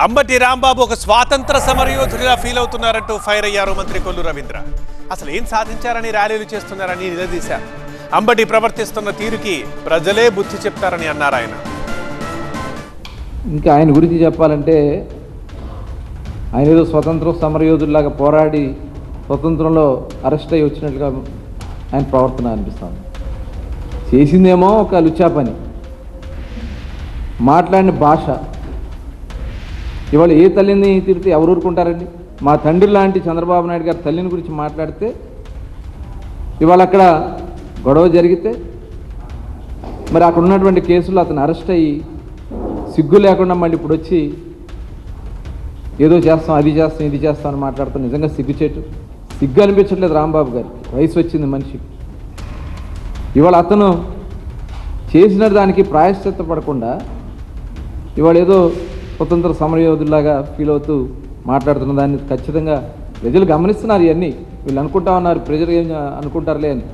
అంబటి రాంబాబు ఒక స్వాతంత్ర సమరయోధుడిగా feel అవుతున్నారంటూ fire అయ్యారు మంత్రి కొల్లు రవీంద్ర. అసలు ఏం సాధించారని ర్యాలీలు చేస్తున్నారని నిలదీశారు. అంబటి ప్రవర్తిస్తున్న తీరుకి ప్రజలే బుద్ధి చెప్తారని అన్నారు ఆయన. ఇంకా ఆయన గురించి చెప్పాలంటే ఆయన ఏదో స్వతంత్ర సమరయోధుల్లాగా పోరాడి స్వతంత్రంలో అరెస్ట్ అయ్యి వచ్చినట్లుగా ఆయన ప్రవర్తన అనిపిస్తుంది. చేసిందేమో ఒక లుచ్చా పని, మాట్లాడిన భాష. ఇవాళ ఏ తల్లిని తిరిగితే ఎవరు ఊరుకుంటారండి? మా తండ్రి లాంటి చంద్రబాబు నాయుడు గారి తల్లిని గురించి మాట్లాడితే ఇవాళ అక్కడ గొడవ జరిగితే మరి అక్కడ ఉన్నటువంటి కేసులు అతను అరెస్ట్ అయ్యి సిగ్గు లేకుండా మళ్ళీ ఇప్పుడు వచ్చి ఏదో చేస్తాం, అది చేస్తాం, ఇది చేస్తాం అని మాట్లాడుతాం. నిజంగా సిగ్గు అనిపించట్లేదు రాంబాబు గారికి. వయసు వచ్చింది మనిషికి. ఇవాళ అతను చేసిన దానికి ప్రాయశ్చిత్త పడకుండా ఇవాళ ఏదో స్వతంత్ర సమరయోధుల్లాగా ఫీల్ అవుతూ మాట్లాడుతున్న దాన్ని ఖచ్చితంగా ప్రజలు గమనిస్తున్నారు. ఇవన్నీ వీళ్ళు అనుకుంటా ఉన్నారు, ప్రజలు ఏం అనుకుంటారులే అని.